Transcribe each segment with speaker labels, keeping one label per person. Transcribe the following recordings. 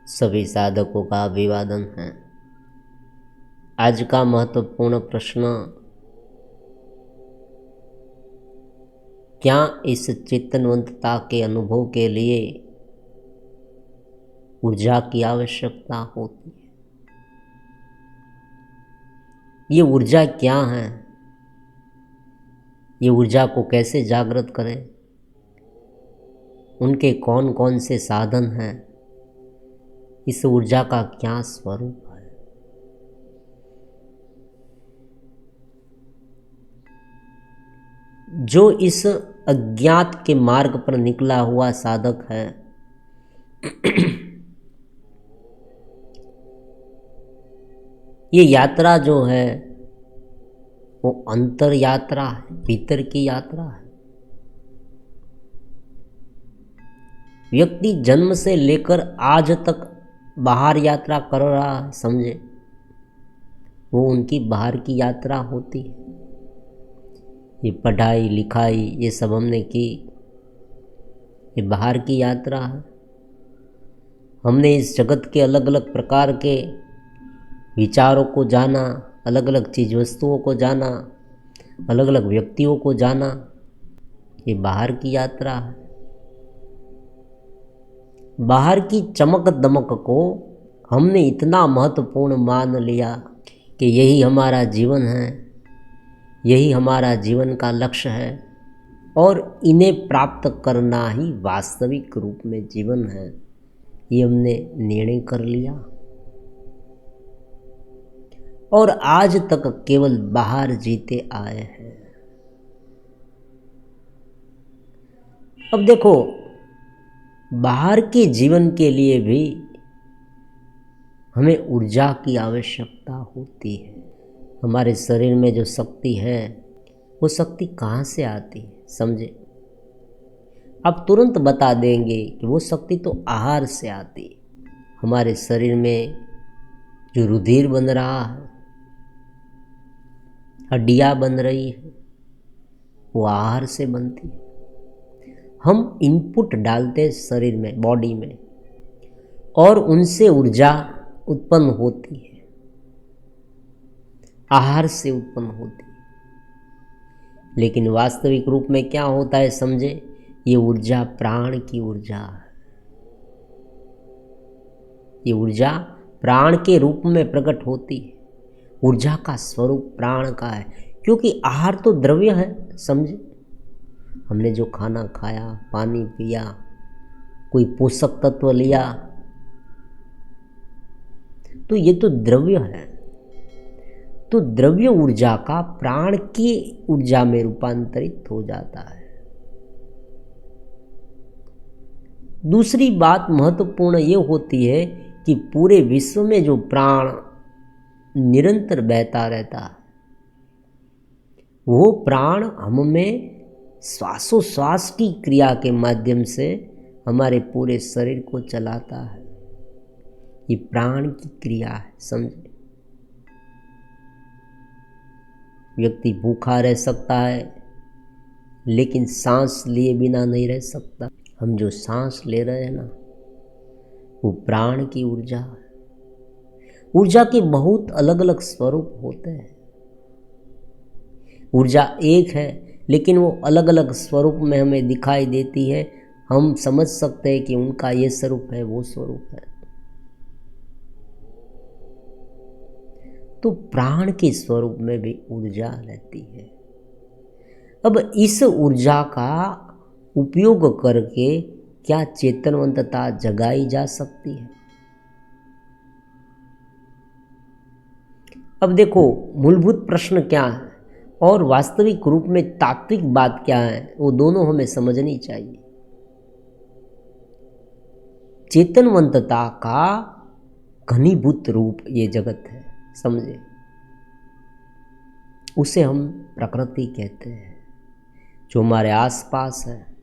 Speaker 1: सभी साधकों का अभिवादन है। आज का महत्वपूर्ण प्रश्न, क्या इस चेतनवंतता के अनुभव के लिए ऊर्जा की आवश्यकता होती है? ये ऊर्जा क्या है? ये ऊर्जा को कैसे जागृत करें? उनके कौन कौन से साधन हैं? इस ऊर्जा का क्या स्वरूप है? जो इस अज्ञात के मार्ग पर निकला हुआ साधक है, ये यात्रा जो है वो अंतर यात्रा है, भीतर की यात्रा है। व्यक्ति जन्म से लेकर आज तक बाहर यात्रा कर रहा है, समझे, वो उनकी बाहर की यात्रा होती है। ये पढ़ाई लिखाई ये सब हमने की, ये बाहर की यात्रा है। हमने इस जगत के अलग अलग प्रकार के विचारों को जाना, अलग अलग चीज वस्तुओं को जाना, अलग अलग व्यक्तियों को जाना, ये बाहर की यात्रा है। बाहर की चमक दमक को हमने इतना महत्वपूर्ण मान लिया कि यही हमारा जीवन है, यही हमारा जीवन का लक्ष्य है और इन्हें प्राप्त करना ही वास्तविक रूप में जीवन है, ये हमने निर्णय कर लिया और आज तक केवल बाहर जीते आए हैं। अब देखो, बाहर के जीवन के लिए भी हमें ऊर्जा की आवश्यकता होती है। हमारे शरीर में जो शक्ति है वो शक्ति कहाँ से आती है, समझे? आप तुरंत बता देंगे कि वो शक्ति तो आहार से आती है। हमारे शरीर में जो रुधिर बन रहा है, हड्डियाँ बन रही है, वो आहार से बनती है। हम इनपुट डालते हैं शरीर में, बॉडी में, और उनसे ऊर्जा उत्पन्न होती है, आहार से उत्पन्न होती है। लेकिन वास्तविक रूप में क्या होता है, समझे? ये ऊर्जा प्राण की ऊर्जा है। ये ऊर्जा प्राण के रूप में प्रकट होती है। ऊर्जा का स्वरूप प्राण का है, क्योंकि आहार तो द्रव्य है, समझे। हमने जो खाना खाया, पानी पिया, कोई पोषक तत्व लिया, तो ये तो द्रव्य है। तो द्रव्य ऊर्जा का प्राण की ऊर्जा में रूपांतरित हो जाता है। दूसरी बात महत्वपूर्ण ये होती है कि पूरे विश्व में जो प्राण निरंतर बहता रहता है, वो प्राण हम में श्वासोश्वास की क्रिया के माध्यम से हमारे पूरे शरीर को चलाता है। ये प्राण की क्रिया है, समझे। व्यक्ति भूखा रह सकता है लेकिन सांस लिए बिना नहीं रह सकता। हम जो सांस ले रहे हैं ना, वो प्राण की ऊर्जा है। ऊर्जा के बहुत अलग अलग स्वरूप होते हैं। ऊर्जा एक है लेकिन वो अलग अलग स्वरूप में हमें दिखाई देती है। हम समझ सकते हैं कि उनका ये स्वरूप है, वो स्वरूप है। तो प्राण के स्वरूप में भी ऊर्जा रहती है। अब इस ऊर्जा का उपयोग करके क्या चेतनवंतता जगाई जा सकती है? अब देखो, मूलभूत प्रश्न क्या है और वास्तविक रूप में तात्विक बात क्या है, वो दोनों हमें समझनी चाहिए। चेतनवंतता का घनीभूत रूप ये जगत है, समझे। उसे हम प्रकृति कहते हैं, जो हमारे आसपास है।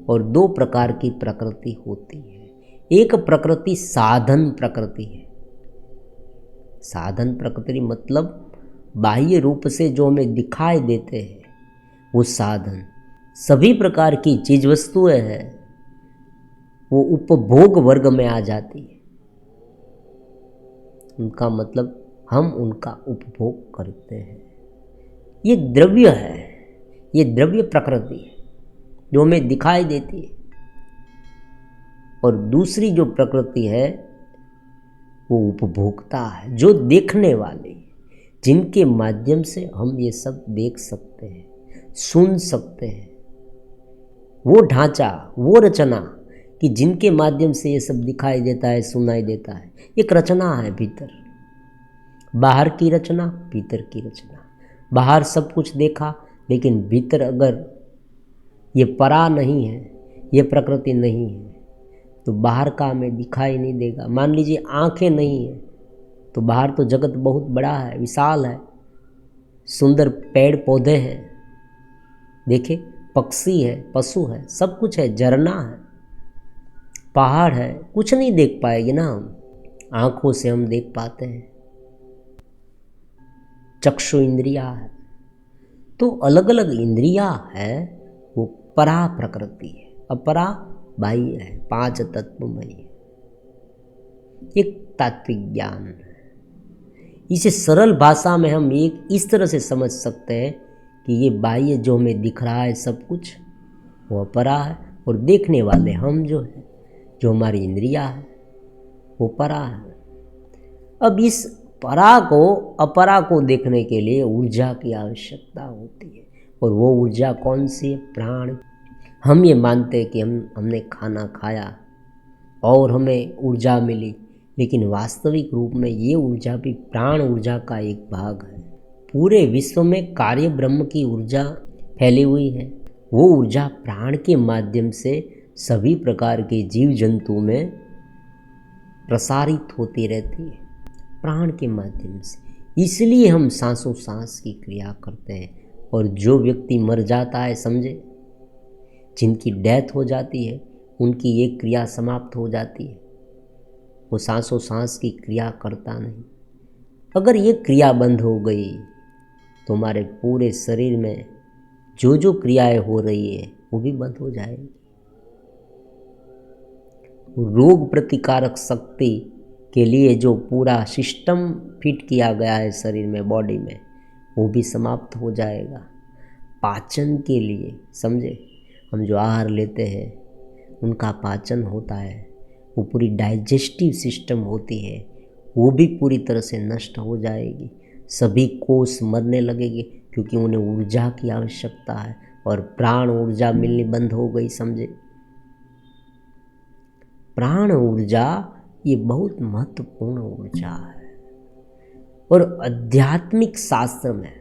Speaker 1: और दो प्रकार की प्रकृति होती है। एक प्रकृति साधन प्रकृति है। साधन प्रकृति मतलब बाह्य रूप से जो हमें दिखाई देते हैं, वो साधन। सभी प्रकार की चीज वस्तुएं हैं, वो उपभोग वर्ग में आ जाती है। उनका मतलब हम उनका उपभोग करते हैं। ये द्रव्य है, ये द्रव्य प्रकृति है जो हमें दिखाई देती है, और दूसरी जो प्रकृति है वो उपभोक्ता है, जो देखने वाले, जिनके माध्यम से हम ये सब देख सकते हैं, सुन सकते हैं। वो ढांचा, वो रचना कि जिनके माध्यम से ये सब दिखाई देता है, सुनाई देता है, एक रचना है भीतर। बाहर की रचना, भीतर की रचना। बाहर सब कुछ देखा, लेकिन भीतर अगर ये परा नहीं है, ये प्रकृति नहीं है, तो बाहर का हमें दिखाई नहीं देगा। मान लीजिए आंखें नहीं है, तो बाहर तो जगत बहुत बड़ा है, विशाल है, सुंदर पेड़ पौधे हैं, देखे, पक्षी है, पशु है, सब कुछ है, झरना है, पहाड़ है, कुछ नहीं देख पाएगी ना हम। आंखों से हम देख पाते हैं, चक्षु इंद्रिया है। तो अलग अलग इंद्रिया है, वो परा प्रकृति है, अपरा बाह्य है, पांच तत्वमय है। एक तात्विक ज्ञान है। इसे सरल भाषा में हम एक इस तरह से समझ सकते हैं कि ये बाह्य जो हमें दिख रहा है सब कुछ, वो अपरा है, और देखने वाले हम जो है, जो हमारी इंद्रिया है, वो परा है। अब इस परा को, अपरा को देखने के लिए ऊर्जा की आवश्यकता होती है, और वो ऊर्जा कौन सी है? प्राण। हम ये मानते हैं कि हमने खाना खाया और हमें ऊर्जा मिली, लेकिन वास्तविक रूप में ये ऊर्जा भी प्राण ऊर्जा का एक भाग है। पूरे विश्व में कार्य ब्रह्म की ऊर्जा फैली हुई है। वो ऊर्जा प्राण के माध्यम से सभी प्रकार के जीव जंतु में प्रसारित होती रहती है, प्राण के माध्यम से। इसलिए हम सांसों सांस की क्रिया करते हैं, और जो व्यक्ति मर जाता है, समझे, जिनकी डेथ हो जाती है, उनकी ये क्रिया समाप्त हो जाती है, वो सांसों सांस की क्रिया करता नहीं। अगर ये क्रिया बंद हो गई तो हमारे पूरे शरीर में जो जो क्रियाएं हो रही है वो भी बंद हो जाएगी। रोग प्रतिकारक शक्ति के लिए जो पूरा सिस्टम फिट किया गया है शरीर में, बॉडी में, वो भी समाप्त हो जाएगा। पाचन के लिए, समझे, हम जो आहार लेते हैं उनका पाचन होता है, वो पूरी डाइजेस्टिव सिस्टम होती है, वो भी पूरी तरह से नष्ट हो जाएगी। सभी कोष मरने लगेंगे, क्योंकि उन्हें ऊर्जा की आवश्यकता है, और प्राण ऊर्जा मिलनी बंद हो गई, समझे। प्राण ऊर्जा ये बहुत महत्वपूर्ण ऊर्जा है, और आध्यात्मिक शास्त्र में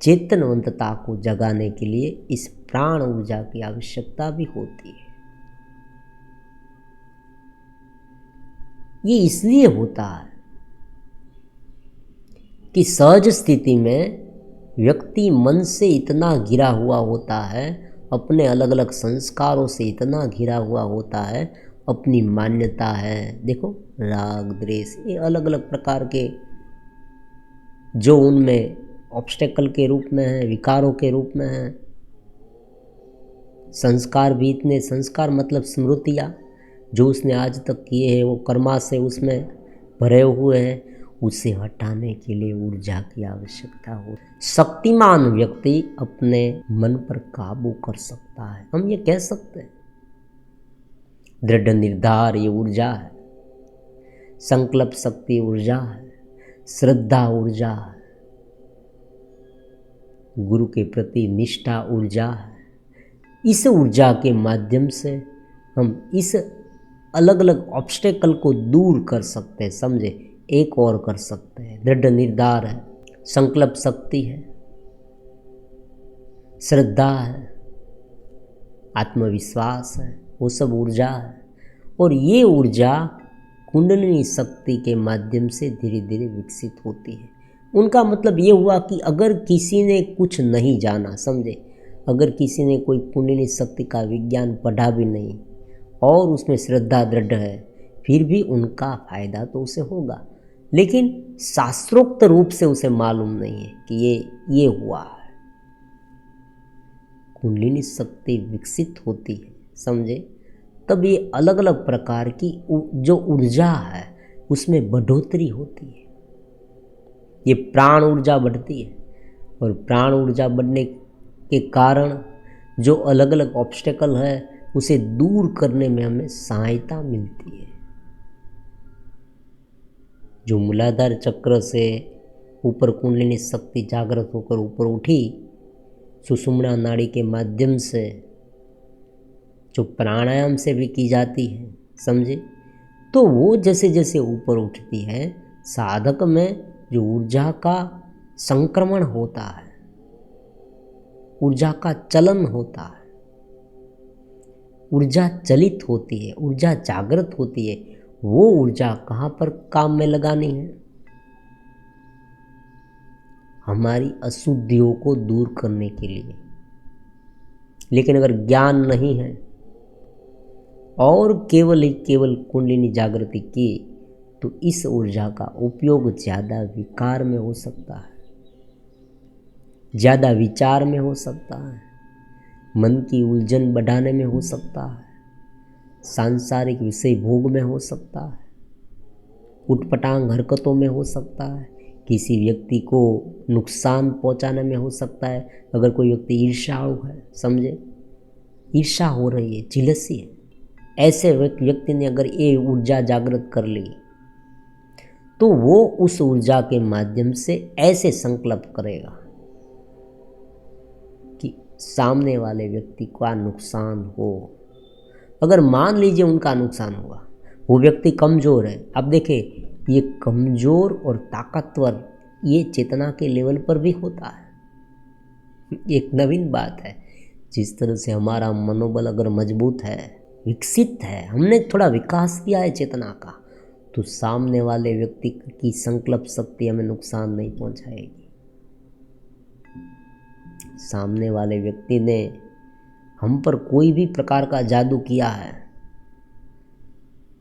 Speaker 1: चेतनवंतता को जगाने के लिए इस प्राण ऊर्जा की आवश्यकता भी होती है। ये इसलिए होता है कि सहज स्थिति में व्यक्ति मन से इतना घिरा हुआ होता है, अपने अलग अलग संस्कारों से इतना घिरा हुआ होता है, अपनी मान्यता है, देखो, राग द्वेष, ये अलग अलग प्रकार के जो उनमें ऑब्स्टेकल के रूप में है, विकारों के रूप में है। संस्कार भी इतने, संस्कार मतलब स्मृतियाँ जो उसने आज तक किए हैं, वो कर्मा से उसमें भरे हुए हैं, उसे हटाने के लिए ऊर्जा की आवश्यकता हो। शक्तिमान व्यक्ति अपने मन पर काबू कर सकता है, हम ये कह सकते हैं। दृढ़ निर्धार ये ऊर्जा है, संकल्प शक्ति ऊर्जा है, श्रद्धा ऊर्जा है, गुरु के प्रति निष्ठा ऊर्जा है। इस ऊर्जा के माध्यम से हम इस अलग अलग ऑब्स्टेकल को दूर कर सकते हैं, समझे, एक और कर सकते हैं। दृढ़ निर्धार है, संकल्प शक्ति है, श्रद्धा है, आत्मविश्वास है, वो सब ऊर्जा है। और ये ऊर्जा कुंडलिनी शक्ति के माध्यम से धीरे धीरे विकसित होती है। उनका मतलब ये हुआ कि अगर किसी ने कुछ नहीं जाना, समझे, अगर किसी ने कोई कुंडलिनी शक्ति का विज्ञान पढ़ा भी नहीं और उसमें श्रद्धा दृढ़ है, फिर भी उनका फायदा तो उसे होगा, लेकिन शास्त्रोक्त रूप से उसे मालूम नहीं है कि ये हुआ है। कुंडलिनी शक्ति विकसित होती है, समझे, तब ये अलग अलग प्रकार की जो ऊर्जा है, उसमें बढ़ोतरी होती है, ये प्राण ऊर्जा बढ़ती है। और प्राण ऊर्जा बढ़ने के कारण जो अलग अलग ऑब्स्टेकल है उसे दूर करने में हमें सहायता मिलती है। जो मूलाधार चक्र से ऊपर कुंडलिनी शक्ति जागृत होकर ऊपर उठी, सुषुम्ना नाड़ी के माध्यम से, जो प्राणायाम से भी की जाती है, समझे, तो वो जैसे जैसे ऊपर उठती है, साधक में जो ऊर्जा का संक्रमण होता है, ऊर्जा का चलन होता है, ऊर्जा चलित होती है, ऊर्जा जागृत होती है। वो ऊर्जा कहाँ पर काम में लगानी है? हमारी अशुद्धियों को दूर करने के लिए। लेकिन अगर ज्ञान नहीं है और केवल ही केवल कुंडलिनी जागृति की, तो इस ऊर्जा का उपयोग ज़्यादा विकार में हो सकता है, ज़्यादा विचार में हो सकता है, मन की उलझन बढ़ाने में हो सकता है, सांसारिक विषय भोग में हो सकता है, उटपटांग हरकतों में हो सकता है, किसी व्यक्ति को नुकसान पहुंचाने में हो सकता है। अगर कोई व्यक्ति ईर्ष्याळु है, समझे, ईर्ष्या हो रही है, जिलसी है, ऐसे व्यक्ति ने अगर ये ऊर्जा जागृत कर ली, तो वो उस ऊर्जा के माध्यम से ऐसे संकल्प करेगा कि सामने वाले व्यक्ति का नुकसान हो। अगर मान लीजिए उनका नुकसान हुआ, वो व्यक्ति कमज़ोर है। अब देखिए, ये कमज़ोर और ताकतवर ये चेतना के लेवल पर भी होता है। एक नवीन बात है, जिस तरह से हमारा मनोबल अगर मजबूत है, विकसित है, हमने थोड़ा विकास किया है चेतना का, तो सामने वाले व्यक्ति की संकल्प शक्ति हमें नुकसान नहीं पहुंचाएगी। सामने वाले व्यक्ति ने हम पर कोई भी प्रकार का जादू किया है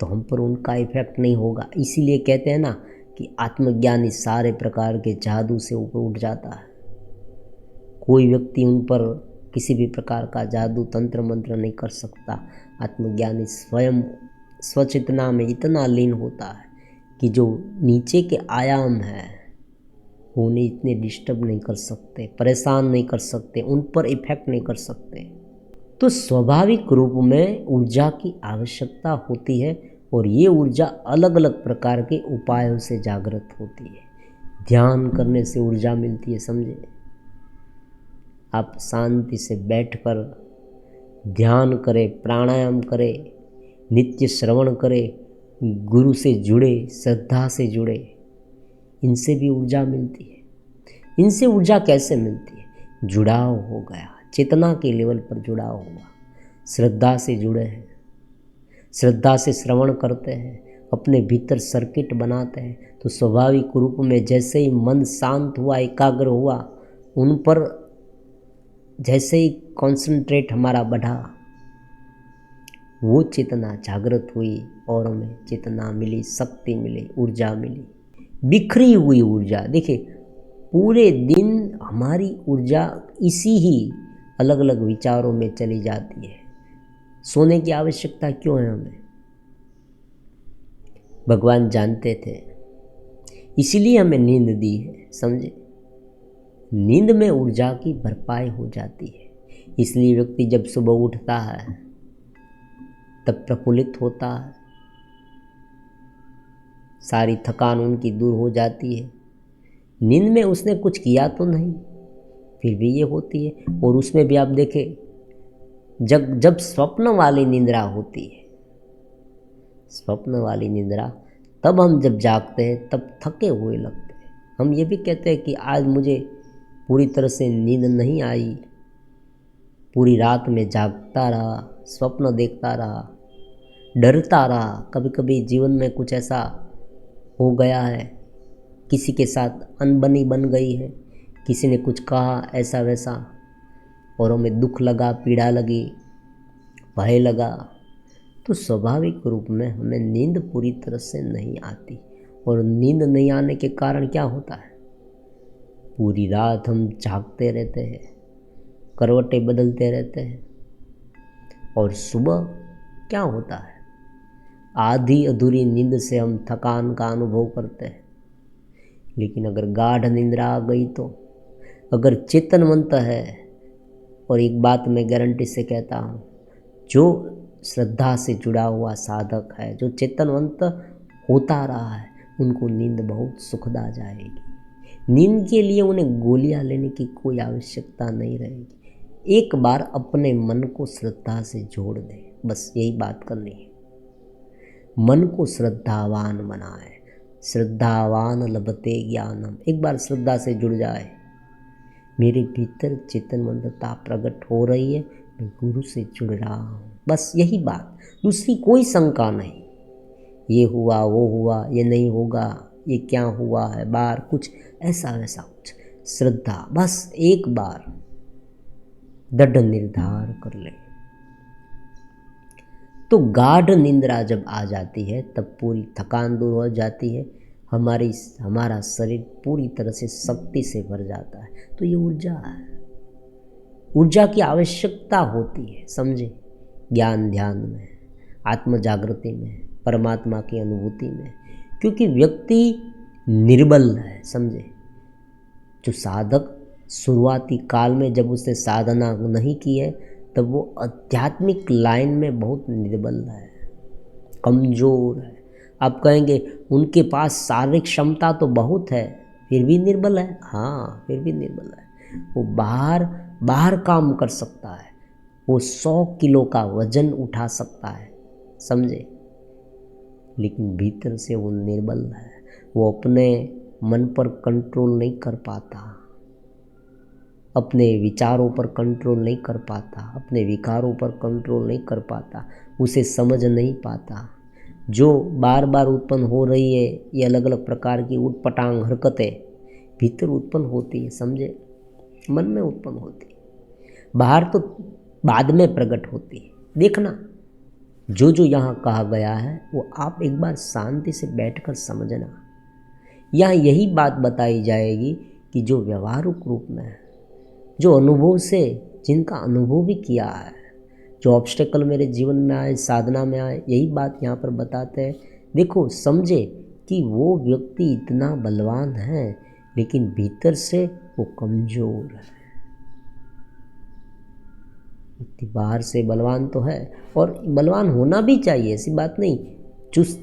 Speaker 1: तो हम पर उनका इफेक्ट नहीं होगा। इसीलिए कहते हैं ना कि आत्मज्ञानी सारे प्रकार के जादू से ऊपर उठ जाता है। कोई व्यक्ति उन पर किसी भी प्रकार का जादू तंत्र मंत्र नहीं कर सकता। आत्मज्ञानी स्वयं स्वचेतना में इतना लीन होता है कि जो नीचे के आयाम हैं वो उन्हें इतने डिस्टर्ब नहीं कर सकते, परेशान नहीं कर सकते, उन पर इफेक्ट नहीं कर सकते। तो स्वाभाविक रूप में ऊर्जा की आवश्यकता होती है और ये ऊर्जा अलग अलग प्रकार के उपायों से जागृत होती है। ध्यान करने से ऊर्जा मिलती है, समझे। आप शांति से बैठकर ध्यान करें, प्राणायाम करें, नित्य श्रवण करें, गुरु से जुड़े, श्रद्धा से जुड़े, इनसे भी ऊर्जा मिलती है। इनसे ऊर्जा कैसे मिलती है? जुड़ाव हो गया, चेतना के लेवल पर जुड़ाव हुआ, श्रद्धा से जुड़े हैं, श्रद्धा से श्रवण करते हैं, अपने भीतर सर्किट बनाते हैं, तो स्वाभाविक रूप में जैसे ही मन शांत हुआ, एकाग्र हुआ, उन पर जैसे ही कंसंट्रेट हमारा बढ़ा, वो चेतना जागृत हुई और हमें चेतना मिली, शक्ति मिली, ऊर्जा मिली, बिखरी हुई ऊर्जा। देखिए, पूरे दिन हमारी ऊर्जा इसी ही अलग अलग विचारों में चली जाती है। सोने की आवश्यकता क्यों है हमें? भगवान जानते थे, इसीलिए हमें नींद दी है, समझे। नींद में ऊर्जा की भरपाई हो जाती है, इसलिए व्यक्ति जब सुबह उठता है तब प्रफुल्लित होता है, सारी थकान उनकी दूर हो जाती है। नींद में उसने कुछ किया तो नहीं, फिर भी ये होती है। और उसमें भी आप देखें, जब स्वप्न वाली निंद्रा होती है, स्वप्न वाली निंद्रा, तब हम जब जागते हैं तब थके हुए लगते हैं। हम ये भी कहते हैं कि आज मुझे पूरी तरह से नींद नहीं आई, पूरी रात में जागता रहा, स्वप्न देखता रहा, डरता रहा। कभी कभी जीवन में कुछ ऐसा हो गया है, किसी के साथ अनबनी बन गई है, किसी ने कुछ कहा ऐसा वैसा, और हमें दुख लगा, पीड़ा लगी, भय लगा, तो स्वाभाविक रूप में हमें नींद पूरी तरह से नहीं आती। और नींद नहीं आने के कारण क्या होता है? पूरी रात हम जागते रहते हैं, करवटें बदलते रहते हैं, और सुबह क्या होता है? आधी अधूरी नींद से हम थकान का अनुभव करते हैं, लेकिन अगर गाढ़ निंद्रा आ गई तो, अगर चेतनवंत है, और एक बात मैं गारंटी से कहता हूँ, जो श्रद्धा से जुड़ा हुआ साधक है, जो चेतनवंत होता रहा है, उनको नींद बहुत सुखद आ जाएगी। नींद के लिए उन्हें गोलियां लेने की कोई आवश्यकता नहीं रहेगी। एक बार अपने मन को श्रद्धा से जोड़ दे, बस यही बात करनी है। मन को श्रद्धावान बनाए, श्रद्धावान लभते ज्ञानम। एक बार श्रद्धा से जुड़ जाए, मेरे भीतर चेतनवंतता प्रकट हो रही है, मैं गुरु से जुड़ रहा हूँ, बस यही बात, दूसरी कोई शंका नहीं। ये हुआ वो हुआ, ये नहीं होगा, ये क्या हुआ है, बाहर कुछ ऐसा वैसा कुछ, श्रद्धा, बस एक बार दृढ़ निर्धार कर ले। तो गाढ़ निंद्रा जब आ जाती है तब पूरी थकान दूर हो जाती है, हमारा शरीर पूरी तरह से शक्ति से भर जाता है। तो ये ऊर्जा है, ऊर्जा की आवश्यकता होती है, समझे, ज्ञान ध्यान में, आत्म जागृति में, परमात्मा की अनुभूति में। क्योंकि व्यक्ति निर्बल है, समझे। जो साधक शुरुआती काल में जब उसने साधना नहीं की है, तब वो आध्यात्मिक लाइन में बहुत निर्बल है, कमज़ोर है। आप कहेंगे उनके पास शारीरिक क्षमता तो बहुत है, फिर भी निर्बल है। हाँ, फिर भी निर्बल है। वो बाहर काम कर सकता है, वो 100 किलो का वजन उठा सकता है, समझे, लेकिन भीतर से वो निर्बल है। वो अपने मन पर कंट्रोल नहीं कर पाता, अपने विचारों पर कंट्रोल नहीं कर पाता, अपने विकारों पर कंट्रोल नहीं कर पाता, उसे समझ नहीं पाता। जो बार बार उत्पन्न हो रही है, ये अलग अलग प्रकार की उटपटांग हरकतें भीतर उत्पन्न होती है, समझे, मन में उत्पन्न होती है, बाहर तो बाद में प्रकट होती है। देखना, जो जो यहाँ कहा गया है वो आप एक बार शांति से बैठकर समझना। यहाँ यही बात बताई जाएगी कि जो व्यवहारिक रूप में है, जो अनुभव से, जिनका अनुभव भी किया है, जो ऑब्स्टेकल मेरे जीवन में आए, साधना में आए, यही बात यहाँ पर बताते हैं। देखो, समझे कि वो व्यक्ति इतना बलवान है, लेकिन भीतर से वो कमज़ोर है। बाहर से बलवान तो है, और बलवान होना भी चाहिए, ऐसी बात नहीं, चुस्त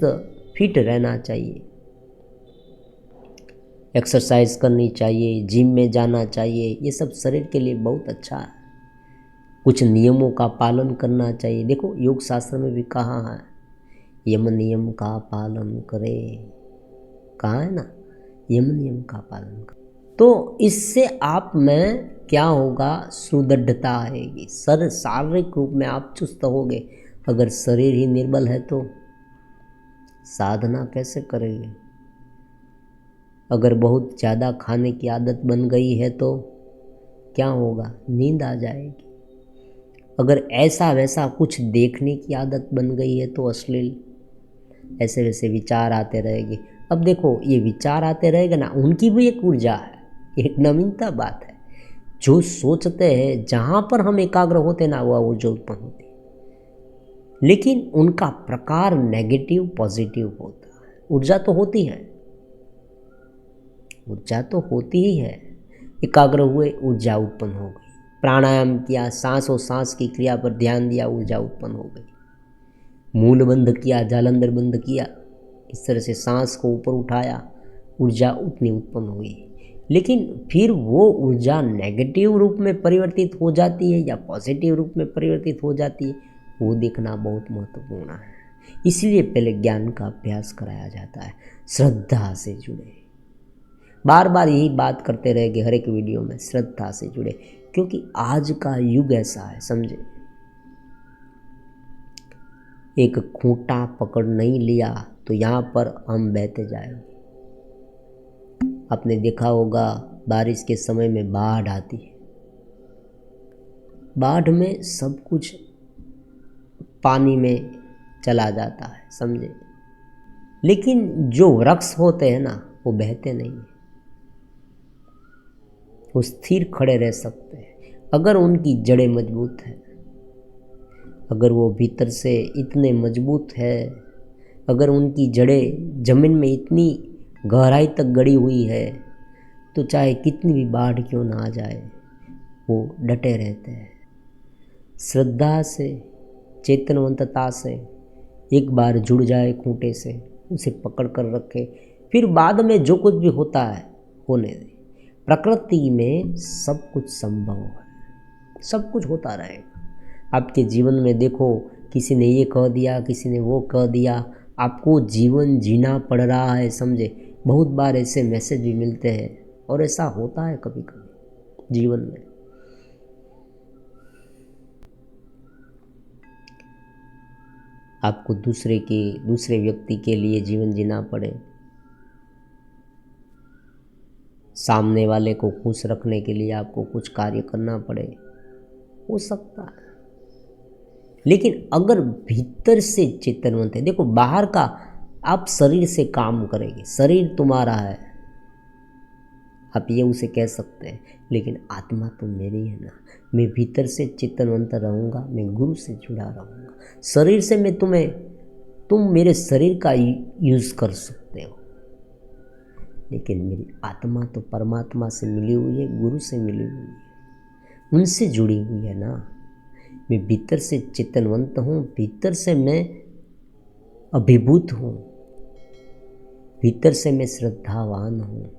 Speaker 1: फिट रहना चाहिए, एक्सरसाइज करनी चाहिए, जिम में जाना चाहिए, ये सब शरीर के लिए बहुत अच्छा है। कुछ नियमों का पालन करना चाहिए। देखो, योग शास्त्र में भी कहा है, यम नियम का पालन करे, कहा है ना, यम नियम का पालन करे। तो इससे आप में क्या होगा, सुदृढ़ता आएगी, शारीरिक रूप में आप चुस्त होगे। अगर शरीर ही निर्बल है तो साधना कैसे करेंगे। अगर बहुत ज़्यादा खाने की आदत बन गई है तो क्या होगा, नींद आ जाएगी। अगर ऐसा वैसा कुछ देखने की आदत बन गई है तो अश्लील ऐसे वैसे विचार आते रहेंगे। अब देखो, ये विचार आते रहेगा ना, उनकी भी एक ऊर्जा है, एक नवीनता बात है। जो सोचते हैं, जहाँ पर हम एकाग्र होते ना, वह ऊर्जा उत्पन्न होती है, लेकिन उनका प्रकार नेगेटिव पॉजिटिव होता है। ऊर्जा तो होती है, ऊर्जा तो होती ही है। एकाग्र हुए, ऊर्जा उत्पन्न हो गई। प्राणायाम किया, सांस और सांस की क्रिया पर ध्यान दिया, ऊर्जा उत्पन्न हो गई। मूल बंद किया, जालंधर बंद किया, इस तरह से सांस को ऊपर उठाया, ऊर्जा उतनी उत्पन्न हुई। लेकिन फिर वो ऊर्जा नेगेटिव रूप में परिवर्तित हो जाती है या पॉजिटिव रूप में परिवर्तित हो जाती है, वो देखना बहुत महत्वपूर्ण है। इसलिए पहले ज्ञान का अभ्यास कराया जाता है, श्रद्धा से जुड़े। बार बार यही बात करते रहेंगे हर एक वीडियो में, श्रद्धा से जुड़े, क्योंकि आज का युग ऐसा है, समझे। एक खूंटा पकड़ नहीं लिया तो यहाँ पर हम बहते जाएंगे। आपने देखा होगा, बारिश के समय में बाढ़ आती है, बाढ़ में सब कुछ पानी में चला जाता है, समझे, लेकिन जो वृक्ष होते हैं ना, वो बहते नहीं, वो स्थिर खड़े रह सकते हैं अगर उनकी जड़ें मजबूत हैं। अगर वो भीतर से इतने मजबूत है अगर उनकी जड़ें जमीन में इतनी गहराई तक गड़ी हुई है तो चाहे कितनी भी बाढ़ क्यों ना आ जाए वो डटे रहते हैं। श्रद्धा से, चेतनवंतता से एक बार जुड़ जाए खूंटे से, उसे पकड़ कर रखे, फिर बाद में जो कुछ भी होता है होने दे। प्रकृति में सब कुछ संभव है, सब कुछ होता रहेगा। आपके जीवन में देखो, किसी ने ये कह दिया, किसी ने वो कह दिया, आपको जीवन जीना पड़ रहा है, समझे। बहुत बार ऐसे मैसेज भी मिलते हैं और ऐसा होता है कभी कभी जीवन में। आपको दूसरे व्यक्ति के लिए जीवन जीना पड़े, सामने वाले को खुश रखने के लिए आपको कुछ कार्य करना पड़े, हो सकता है। लेकिन अगर भीतर से चेतनवंत है, देखो बाहर का आप शरीर से काम करेंगे, शरीर तुम्हारा है, आप ये उसे कह सकते हैं, लेकिन आत्मा तो मेरी है ना। मैं भीतर से चेतनवंत रहूँगा, मैं गुरु से जुड़ा रहूँगा। शरीर से मैं तुम मेरे शरीर का यूज़ कर सकते हो, लेकिन मेरी आत्मा तो परमात्मा से मिली हुई है, गुरु से मिली हुई है, उनसे जुड़ी हुई है ना। मैं भीतर से चेतनवंत हूँ, भीतर से मैं अभिभूत हूँ, भीतर से मैं श्रद्धावान हूँ,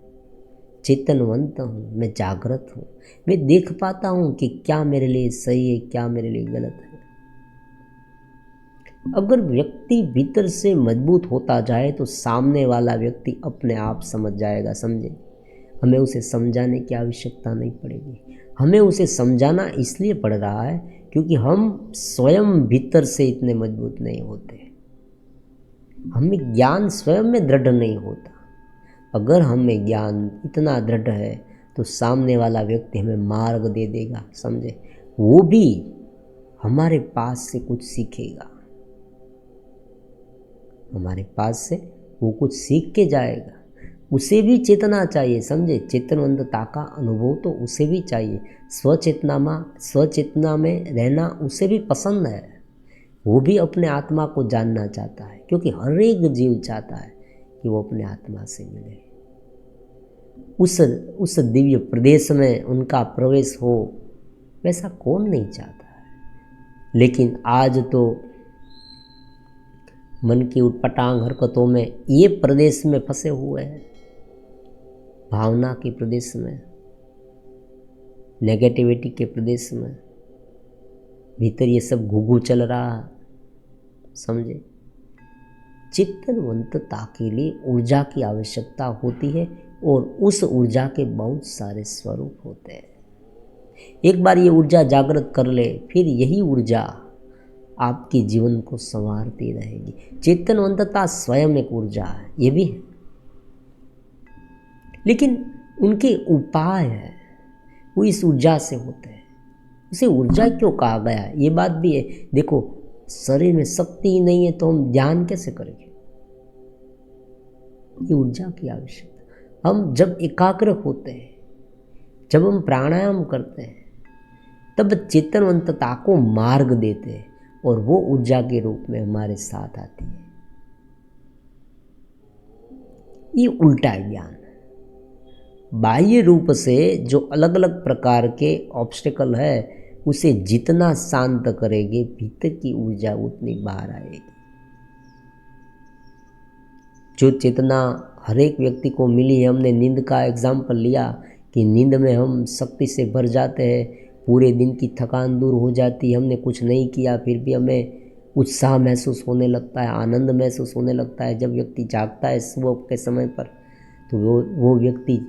Speaker 1: चेतनवंत हूँ, मैं जागृत हूँ। मैं देख पाता हूँ कि क्या मेरे लिए सही है, क्या मेरे लिए गलत है। अगर व्यक्ति भीतर से मजबूत होता जाए तो सामने वाला व्यक्ति अपने आप समझ जाएगा, समझे। हमें उसे समझाने की आवश्यकता नहीं पड़ेगी। हमें उसे समझाना इसलिए पड़ रहा है क्योंकि हम स्वयं भीतर से इतने मजबूत नहीं होते, हमें ज्ञान स्वयं में दृढ़ नहीं होता। अगर हमें ज्ञान इतना दृढ़ है तो सामने वाला व्यक्ति हमें मार्ग दे देगा, समझे। वो भी हमारे पास से कुछ सीखेगा, हमारे पास से वो कुछ सीख के जाएगा। उसे भी चेतना चाहिए, समझे। चेतनवंतता का अनुभव तो उसे भी चाहिए। स्वचेतना में रहना उसे भी पसंद है। वो भी अपने आत्मा को जानना चाहता है, क्योंकि हर एक जीव चाहता है कि वो अपने आत्मा से मिले, उस दिव्य प्रदेश में उनका प्रवेश हो। वैसा कौन नहीं चाहता है। लेकिन आज तो मन की उटपटांग हरकतों में ये प्रदेश में फंसे हुए हैं, भावना के प्रदेश में, नेगेटिविटी के प्रदेश में, भीतर ये सब घुघू चल रहा है, समझे। चेतनवंतता के लिए ऊर्जा की आवश्यकता होती है और उस ऊर्जा के बहुत सारे स्वरूप होते हैं। एक बार ये ऊर्जा जागृत कर ले, फिर यही ऊर्जा आपके जीवन को संवारती रहेगी। चेतनवंतता स्वयं एक ऊर्जा है, ये भी है, लेकिन उनके उपाय है वो इस ऊर्जा से होते हैं। उसे ऊर्जा क्यों कहा गया है, ये बात भी है। देखो, शरीर में शक्ति ही नहीं है तो हम ध्यान कैसे करेंगे। ये ऊर्जा की आवश्यकता। हम जब एकाग्र होते हैं, जब हम प्राणायाम करते हैं, तब चेतनवंतता को मार्ग देते हैं और वो ऊर्जा के रूप में हमारे साथ आती है। ये उल्टा ज्ञान है। बाह्य रूप से जो अलग अलग प्रकार के ऑब्स्टिकल है उसे जितना शांत करेंगे, भीतर की ऊर्जा उतनी बाहर आएगी। जो चेतना हर एक व्यक्ति को मिली है, हमने नींद का एग्जाम्पल लिया कि नींद में हम शक्ति से भर जाते हैं, पूरे दिन की थकान दूर हो जाती है, हमने कुछ नहीं किया फिर भी हमें उत्साह महसूस होने लगता है, आनंद महसूस होने लगता है। जब व्यक्ति जागता है सुबह के समय पर तो वो व्यक्ति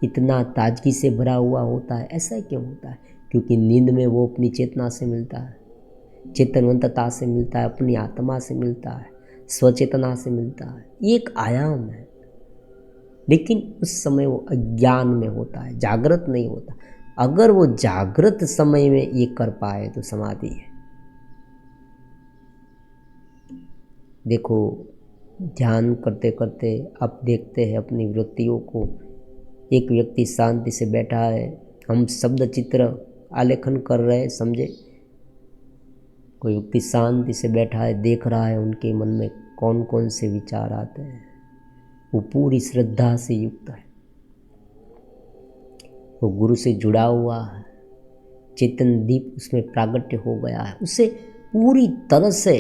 Speaker 1: इतना ताजगी से भरा हुआ होता है। ऐसा क्यों होता है? क्योंकि नींद में वो अपनी चेतना से मिलता है, चेतनवंतता से मिलता है, अपनी आत्मा से मिलता है, स्वचेतना से मिलता है। ये एक आयाम है, लेकिन उस समय वो अज्ञान में होता है, जागृत नहीं होता। अगर वो जागृत समय में ये कर पाए तो समाधि है। देखो, ध्यान करते करते आप देखते हैं अपनी वृत्तियों को। एक व्यक्ति शांति से बैठा है, हम शब्द चित्र आलेखन कर रहे हैं, समझे। कोई व्यक्ति शांति से बैठा है, देख रहा है उनके मन में कौन कौन से विचार आते हैं, वो पूरी श्रद्धा से युक्त है, वो गुरु से जुड़ा हुआ है, चेतन दीप उसमें प्रागट्य हो गया है, उसे पूरी तरह से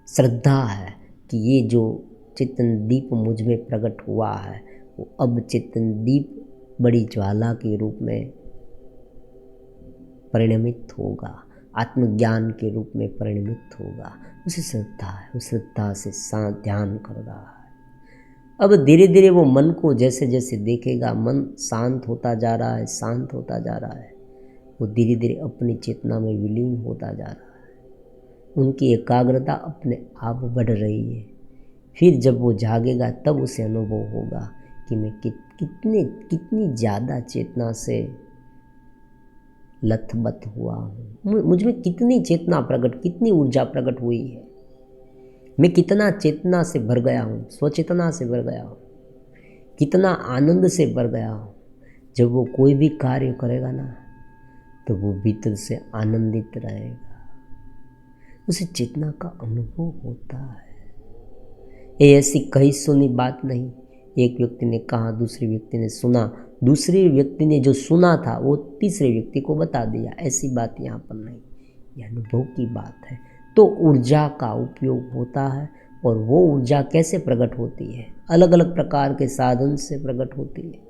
Speaker 1: श्रद्धा है कि ये जो चेतन दीप मुझ में प्रकट हुआ है वो अब चेतन दीप बड़ी ज्वाला के रूप में परिणमित होगा, आत्मज्ञान के रूप में परिणमित होगा। उसे श्रद्धा है, उस श्रद्धा से ध्यान कर रहा है। अब धीरे धीरे वो मन को जैसे जैसे देखेगा, मन शांत होता जा रहा है, शांत होता जा रहा है, वो धीरे धीरे अपनी चेतना में विलीन होता जा रहा है। उनकी एकाग्रता अपने आप बढ़ रही है। फिर जब वो जागेगा तब उसे अनुभव होगा कि मैं कितनी ज़्यादा चेतना से लथबथ हुआ हूँ, मुझ में कितनी चेतना प्रकट, कितनी ऊर्जा प्रकट हुई है, मैं कितना चेतना से भर गया हूँ, स्वचेतना से भर गया हूँ, कितना आनंद से भर गया हूँ। जब वो कोई भी कार्य करेगा ना तो वो भीतर से आनंदित रहेगा, उसे चेतना का अनुभव होता है। ये ऐसी कही सुनी बात नहीं, एक व्यक्ति ने कहा, दूसरे व्यक्ति ने सुना, दूसरे व्यक्ति ने जो सुना था वो तीसरे व्यक्ति को बता दिया, ऐसी बात यहाँ पर नहीं, यह अनुभव की बात है। तो ऊर्जा का उपयोग होता है, और वो ऊर्जा कैसे प्रकट होती है, अलग अलग प्रकार के साधन से प्रकट होती है।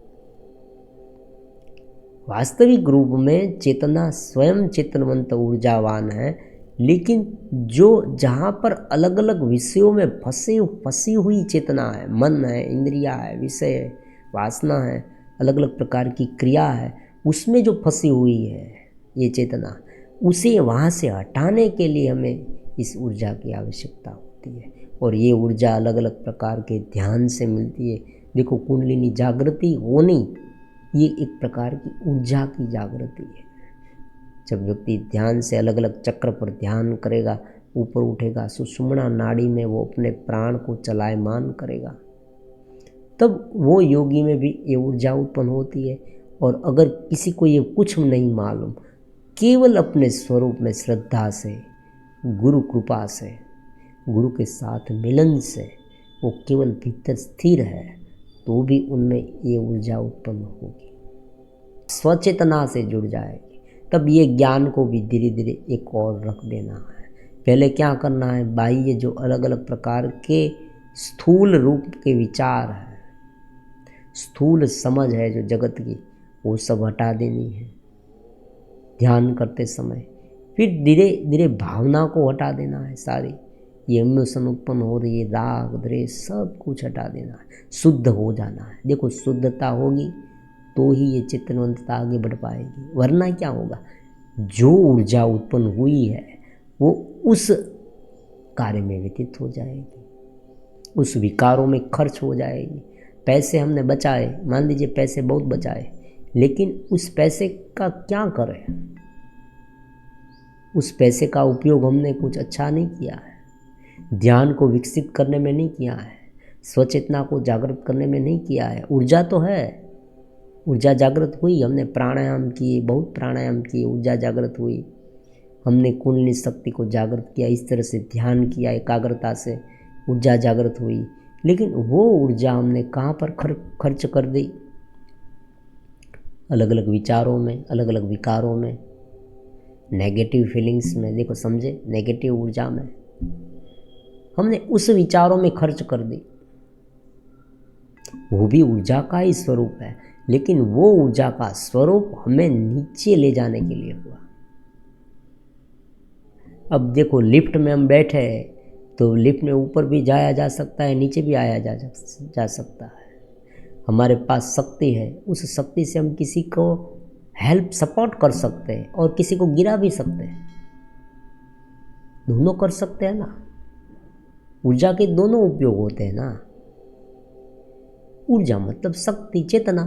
Speaker 1: वास्तविक रूप में चेतना स्वयं चेतनवंत ऊर्जावान है, लेकिन जो जहाँ पर अलग अलग विषयों में फंसी हुई चेतना है, मन है, इंद्रिया है, विषय है, वासना है, अलग अलग प्रकार की क्रिया है, उसमें जो फंसी हुई है ये चेतना, उसे वहाँ से हटाने के लिए हमें इस ऊर्जा की आवश्यकता होती है। और ये ऊर्जा अलग अलग प्रकार के ध्यान से मिलती है। देखो, कुंडलिनी जागृति होनी, ये एक प्रकार की ऊर्जा की जागृति है। जब व्यक्ति ध्यान से अलग अलग चक्र पर ध्यान करेगा, ऊपर उठेगा, सुषुम्ना नाड़ी में वो अपने प्राण को चलायमान करेगा, तब वो योगी में भी ये ऊर्जा उत्पन्न होती है। और अगर किसी को ये कुछ नहीं मालूम, केवल अपने स्वरूप में श्रद्धा से, गुरु कृपा से, गुरु के साथ मिलन से वो केवल भीतर स्थिर है, तो भी उनमें ये ऊर्जा उत्पन्न होगी, स्वचेतना से जुड़ जाएगी। तब ये ज्ञान को भी धीरे धीरे एक और रख देना है। पहले क्या करना है, बाह्य जो अलग अलग प्रकार के स्थूल रूप के विचार है, स्थूल समझ है जो जगत की, वो सब हटा देनी है ध्यान करते समय। फिर धीरे धीरे भावना को हटा देना है, सारी ये इमोशन उत्पन्न हो रही है, राग द्वेष, सब कुछ हटा देना है, शुद्ध हो जाना है। देखो, शुद्धता होगी तो ही ये चेतनवंतता आगे बढ़ पाएगी, वरना क्या होगा, जो ऊर्जा उत्पन्न हुई है वो उस कार्य में व्यतीत हो जाएगी, उस विकारों में खर्च हो जाएगी। पैसे हमने बचाए, मान लीजिए पैसे बहुत बचाए, लेकिन उस पैसे का क्या करें, उस पैसे का उपयोग हमने कुछ अच्छा नहीं किया है, ध्यान को विकसित करने में नहीं किया है, स्वचेतना को जागृत करने में नहीं किया है। ऊर्जा तो है, ऊर्जा जागृत हुई, हमने प्राणायाम किए, बहुत प्राणायाम किए, ऊर्जा जागृत हुई, हमने कुंडलिनी शक्ति को जागृत किया, इस तरह से ध्यान किया, एकाग्रता से ऊर्जा जागृत हुई, लेकिन वो ऊर्जा हमने कहाँ पर खर्च कर दी, अलग अलग विचारों में, अलग अलग विकारों में, नेगेटिव फीलिंग्स में। देखो, समझे, नेगेटिव ऊर्जा में हमने उस विचारों में खर्च कर दी। वो भी ऊर्जा का ही स्वरूप है, लेकिन वो ऊर्जा का स्वरूप हमें नीचे ले जाने के लिए हुआ। अब देखो, लिफ्ट में हम बैठे हैं तो लिफ्ट में ऊपर भी जाया जा सकता है, नीचे भी आया जा सकता है। हमारे पास शक्ति है, उस शक्ति से हम किसी को हेल्प, सपोर्ट कर सकते हैं और किसी को गिरा भी सकते हैं, दोनों कर सकते हैं ना। ऊर्जा के दोनों उपयोग होते हैं ना। ऊर्जा मतलब शक्ति, चेतना।